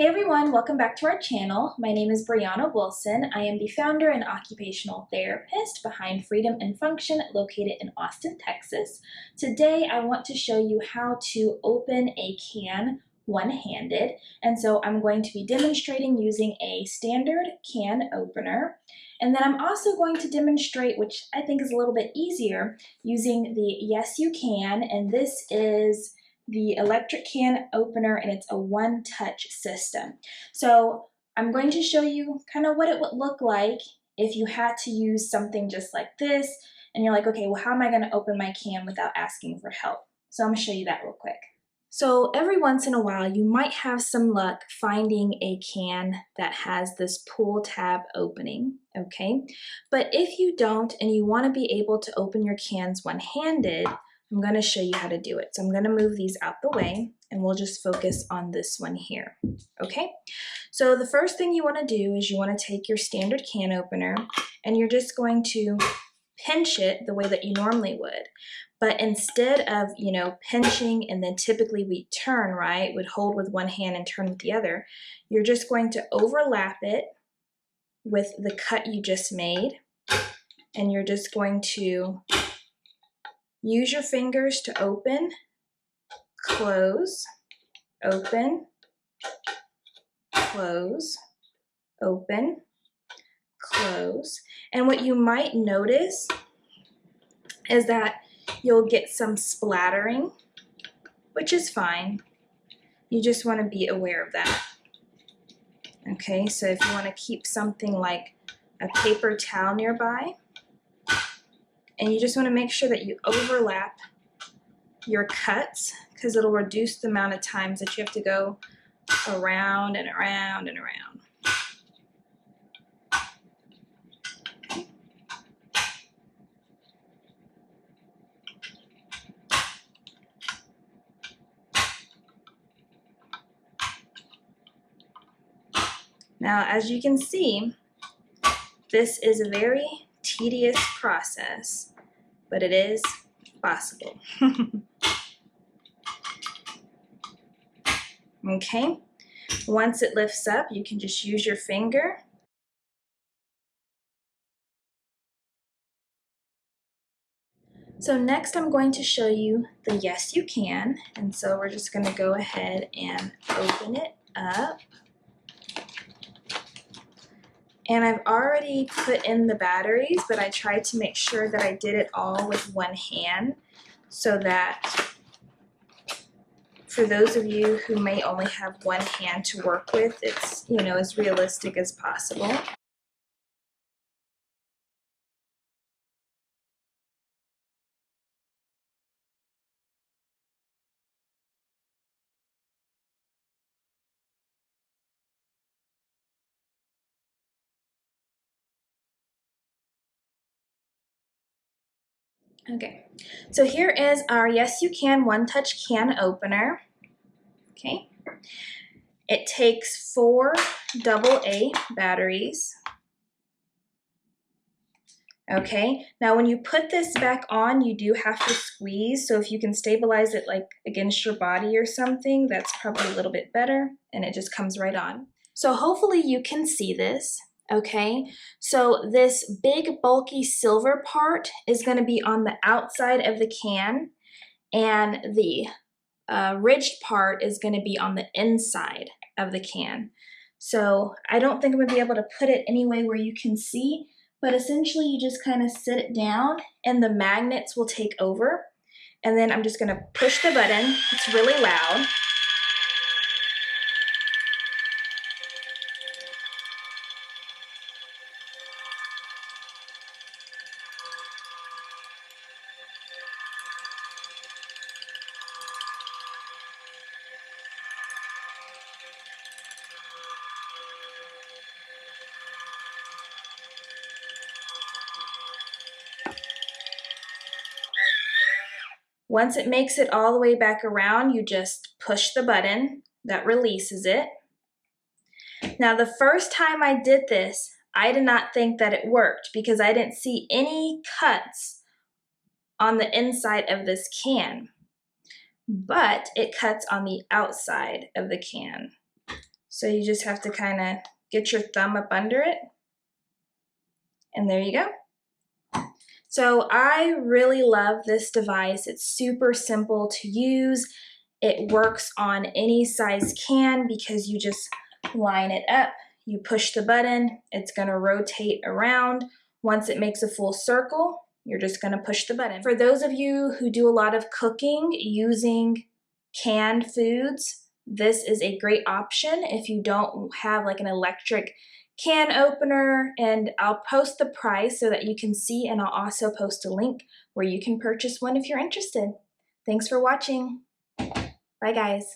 Hey everyone, welcome back to our channel. My name is Brianna Wilson. I am the founder and occupational therapist behind Freedom and Function located in Austin, Texas. Today I want to show you how to open a can one-handed. And so I'm going to be demonstrating using a standard can opener. And then I'm also going to demonstrate, which I think is a little bit easier, using the Yes You Can. And this is the electric can opener, and it's a one-touch system. So I'm going to show you kind of what it would look like if you had to use something just like this and you're like, okay, well, how am I going to open my can without asking for help? So I'm going to show you that real quick. So every once in a while, you might have some luck finding a can that has this pull tab opening, okay? But if you don't and you want to be able to open your cans one-handed, I'm going to show you how to do it. So I'm going to move these out the way and we'll just focus on this one here, okay? So the first thing you want to do is you want to take your standard can opener and you're just going to pinch it the way that you normally would. But instead of, pinching and then typically we turn, right? Would hold with one hand and turn with the other. You're just going to overlap it with the cut you just made. And you're just going to use your fingers to open, close, open, close, open, close. And what you might notice is that you'll get some splattering, which is fine. You just want to be aware of that. Okay, so if you want to keep something like a paper towel nearby, and you just want to make sure that you overlap your cuts because it'll reduce the amount of times that you have to go around and around and around. Now, as you can see, this is a very tedious process, but it is possible. Okay, once it lifts up, you can just use your finger. So next I'm going to show you the Yes You Can, and so we're just going to go ahead and open it up. And I've already put in the batteries, but I tried to make sure that I did it all with one hand so that for those of you who may only have one hand to work with, it's, as realistic as possible. Okay, so here is our Yes You Can one-touch can opener. Okay, it takes 4 AA batteries. Okay, now when you put this back on, you do have to squeeze, so if you can stabilize it like against your body or something, that's probably a little bit better, and it just comes right on. So hopefully you can see this. Okay, so this big bulky silver part is going to be on the outside of the can, and the ridged part is going to be on the inside of the can. So I don't think I'm going to be able to put it anyway where you can see, but essentially you just kind of sit it down and the magnets will take over. And then I'm just going to push the button. It's really loud. Once it makes it all the way back around, you just push the button that releases it. Now, the first time I did this, I did not think that it worked because I didn't see any cuts on the inside of this can, but it cuts on the outside of the can. So you just have to kind of get your thumb up under it. And there you go. So I really love this device. It's super simple to use. It works on any size can because you just line it up, you push the button, it's gonna rotate around. Once it makes a full circle, you're just gonna push the button. For those of you who do a lot of cooking using canned foods, this is a great option if you don't have like an electric can opener, and I'll post the price so that you can see, and I'll also post a link where you can purchase one if you're interested. Thanks for watching. Bye guys.